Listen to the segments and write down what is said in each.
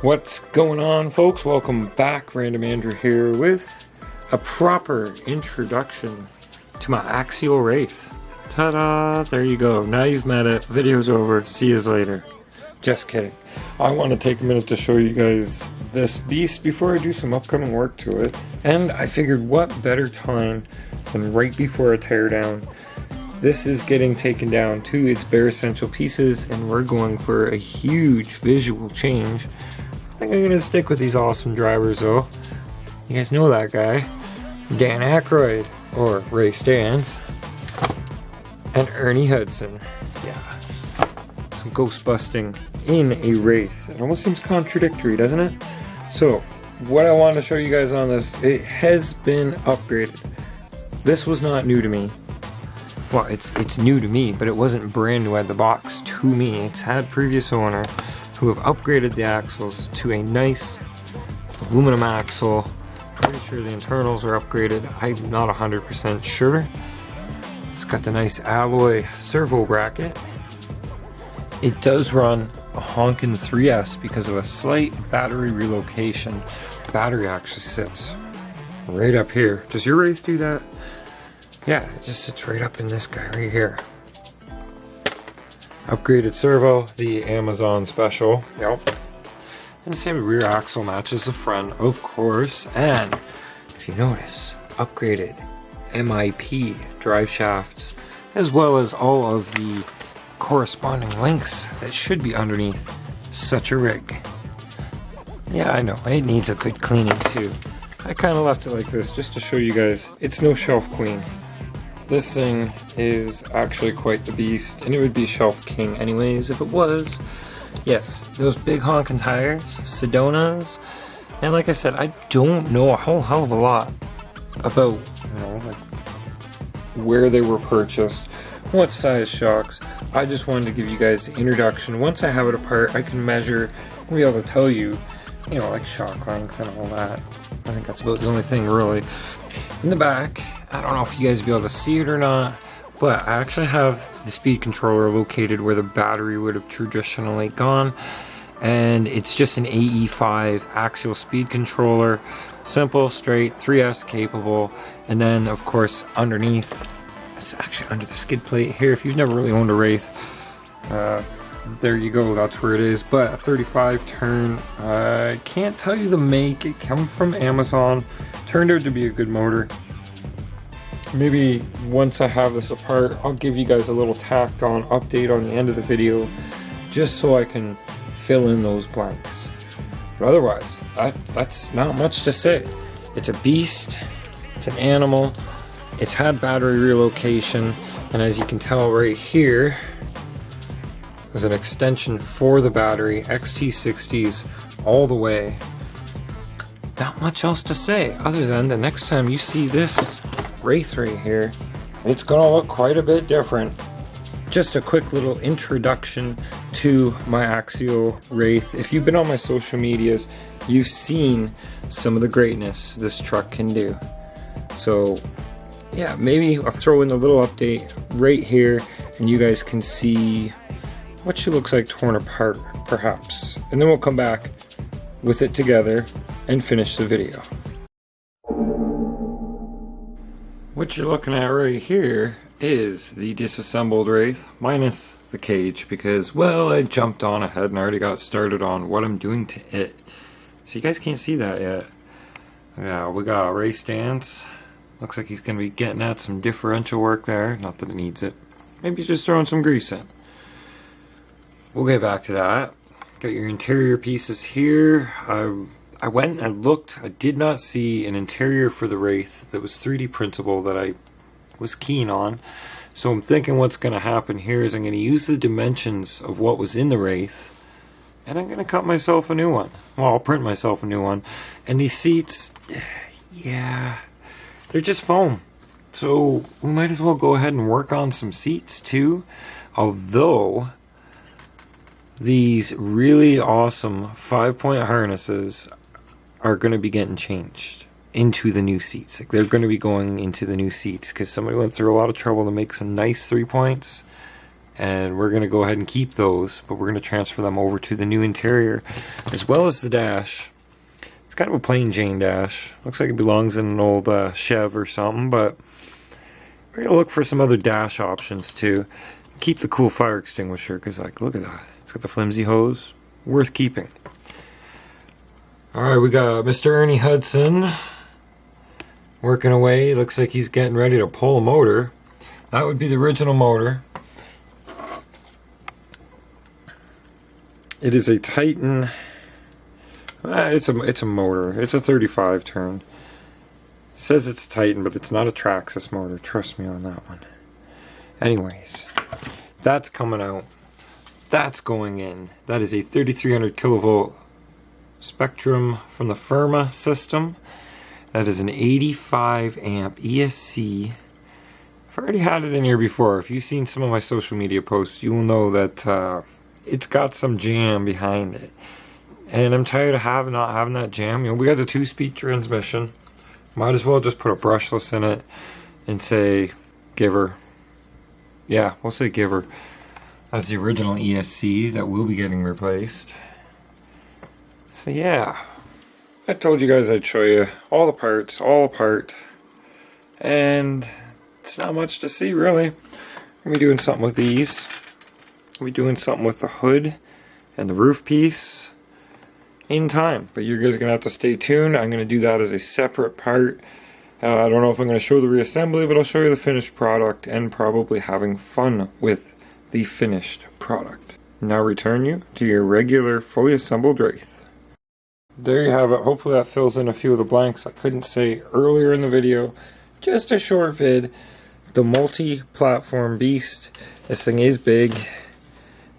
What's going on, folks? Welcome back. Random Andrew here with a proper introduction to my Axial Wraith. Ta-da! There you go. Now you've met it. Video's over. See you later. Just kidding. I want to take a minute to show you guys this beast before I do some upcoming work to it. And I figured what better time than right before a teardown. This is getting taken down to its bare essential pieces, and we're going for a huge visual change. I think I'm going to stick with these awesome drivers though. You guys know that guy. It's Dan Aykroyd, or Ray Stantz, and Ernie Hudson. Yeah. Some ghost busting in a Wraith. It almost seems contradictory, doesn't it? So, what I want to show you guys on this, it has been upgraded. This was not new to me. Well, it's new to me, but it wasn't brand new at the box to me. It's had previous owner who have upgraded the axles to a nice aluminum axle. Pretty sure the internals are upgraded. I'm not 100% sure. It's got the nice alloy servo bracket. It does run a honkin' 3S because of a slight battery relocation. The battery actually sits right up here. Does your Wraith do that? Yeah, it just sits right up in this guy right here. Upgraded servo, the Amazon special. Yep. And the same rear axle matches the front, of course. And if you notice, upgraded MIP drive shafts, as well as all of the corresponding links that should be underneath such a rig. Yeah, I know, it needs a good cleaning too. I kind of left it like this just to show you guys it's no shelf queen. This thing is actually quite the beast, and it would be shelf king anyways if it was. Yes, those big honkin' tires, Sedonas, and like I said, I don't know a whole hell of a lot about, like where they were purchased, what size shocks. I just wanted to give you guys the introduction. Once I have it apart, I can measure and be able to tell you, like shock length and all that. I think that's about the only thing really. In the back, I don't know if you guys will be able to see it or not, but I actually have the speed controller located where the battery would have traditionally gone, and it's just an AE5 axial speed controller, simple, straight, 3S capable, and then of course underneath, it's actually under the skid plate here. If you've never really owned a Wraith, there you go, that's where it is. But a 35 turn, I can't tell you the make, it comes from Amazon, turned out to be a good motor. Maybe once I have this apart, I'll give you guys a little tacked on update on the end of the video, just so I can fill in those blanks. But otherwise, that's not much to say. It's a beast, it's an animal, it's had battery relocation, and as you can tell right here, there's an extension for the battery, XT60s all the way. Not much else to say, other than the next time you see this Wraith right here, it's gonna look quite a bit different. Just a quick little introduction to my Axial Wraith. If you've been on my social medias, you've seen some of the greatness this truck can do. So yeah, maybe I'll throw in a little update right here and you guys can see what she looks like torn apart, perhaps. And then we'll come back with it together and finish the video. What you're looking at right here is the disassembled Wraith, minus the cage, because, well, I jumped on ahead and already got started on what I'm doing to it. So you guys can't see that yet. Yeah, we got Ray Stantz. Looks like he's going to be getting at some differential work there. Not that it needs it. Maybe he's just throwing some grease in. We'll get back to that. Got your interior pieces here. I went and looked. I did not see an interior for the Wraith that was 3D printable that I was keen on. So I'm thinking what's going to happen here is I'm going to use the dimensions of what was in the Wraith, and I'm going to cut myself a new one. Well, I'll print myself a new one. And these seats, yeah, they're just foam. So we might as well go ahead and work on some seats too. Although these really awesome 5-point harnesses are going to be getting changed into the new seats. Like, they're going to be going into the new seats because somebody went through a lot of trouble to make some nice 3-points, and we're going to go ahead and keep those, but we're going to transfer them over to the new interior as well as the dash. It's kind of a plain Jane dash. Looks like it belongs in an old Chev or something, but we're going to look for some other dash options too. Keep the cool fire extinguisher because, like, look at that. It's got the flimsy hose. Worth keeping. Alright, we got Mr. Ernie Hudson working away. Looks like he's getting ready to pull a motor. That would be the original motor. It is a Titan. It's a motor. It's a 35 turn. It says it's a Titan, but it's not a Traxxas motor. Trust me on that one. Anyways, that's coming out. That's going in. That is a 3300 kilovolt Spectrum from the Firma system. That is an 85 amp ESC. I've already had it in here before. If you've seen some of my social media posts, you will know that it's got some jam behind it. And I'm tired of not having that jam. You know, we got the 2-speed transmission. Might as well just put a brushless in it and say, give her. Yeah, we'll say give her. That's the original ESC that will be getting replaced. So yeah, I told you guys I'd show you all the parts, all apart. And it's not much to see really. We'll be doing something with these. We'll be doing something with the hood and the roof piece in time. But you guys are going to have to stay tuned. I'm going to do that as a separate part. I don't know if I'm going to show the reassembly, but I'll show you the finished product and probably having fun with the finished product. Now return you to your regular fully assembled Wraith. There you have it. Hopefully that fills in a few of the blanks I couldn't say earlier in the video. Just a short vid. The multi-platform beast. This thing is big.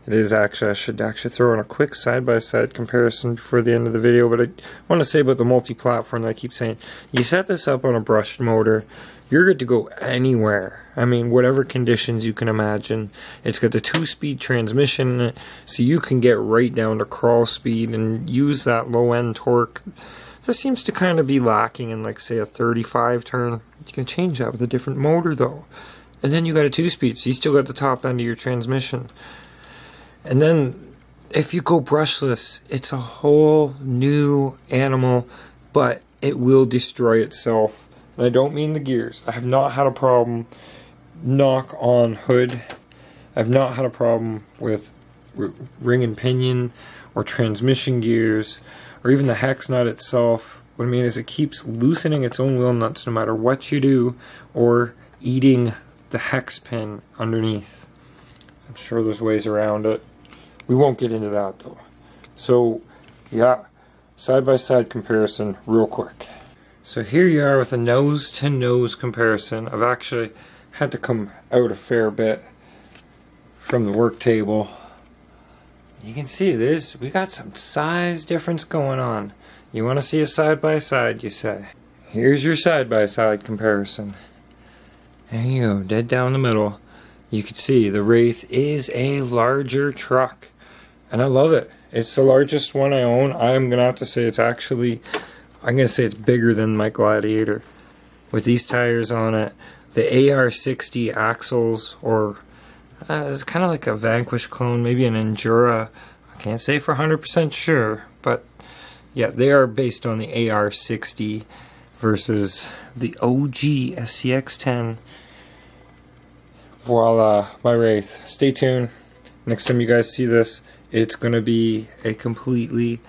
It is actually, I should actually throw in a quick side-by-side comparison before the end of the video, but I want to say about the multi-platform that I keep saying. You set this up on a brushed motor, you're good to go anywhere. I mean, whatever conditions you can imagine. It's got the 2-speed transmission in it, so you can get right down to crawl speed and use that low-end torque. This seems to kind of be lacking in, like, say, a 35 turn. You can change that with a different motor, though. And then you got a 2-speed, so you still got the top end of your transmission. And then, if you go brushless, it's a whole new animal, but it will destroy itself. And I don't mean the gears. I have not had a problem knock on hood. I've not had a problem with ring and pinion or transmission gears or even the hex nut itself. What I mean is it keeps loosening its own wheel nuts no matter what you do, or eating the hex pin underneath. I'm sure there's ways around it. We won't get into that though. So yeah, side-by-side comparison real quick. So here you are with a nose-to-nose comparison. I've actually had to come out a fair bit from the work table. You can see we got some size difference going on. You want to see a side-by-side, you say. Here's your side-by-side comparison. There you go, dead down the middle. You can see the Wraith is a larger truck. And I love it. It's the largest one I own. I'm going to have to say it's actually, I'm going to say it's bigger than my Gladiator. With these tires on it, the AR60 axles, or it's kind of like a Vanquish clone, maybe an Endura. I can't say for 100% sure, but yeah, they are based on the AR60 versus the OG SCX10. Voila, my Wraith. Stay tuned. Next time you guys see this, it's going to be a completely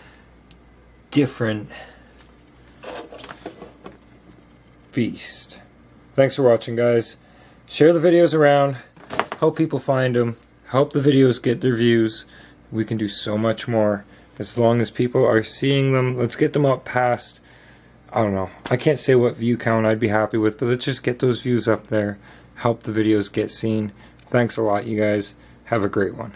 different beast. Thanks for watching, guys. Share the videos around. Help people find them. Help the videos get their views. We can do so much more. As long as people are seeing them, let's get them up past, I don't know. I can't say what view count I'd be happy with, but let's just get those views up there. Help the videos get seen. Thanks a lot, you guys. Have a great one.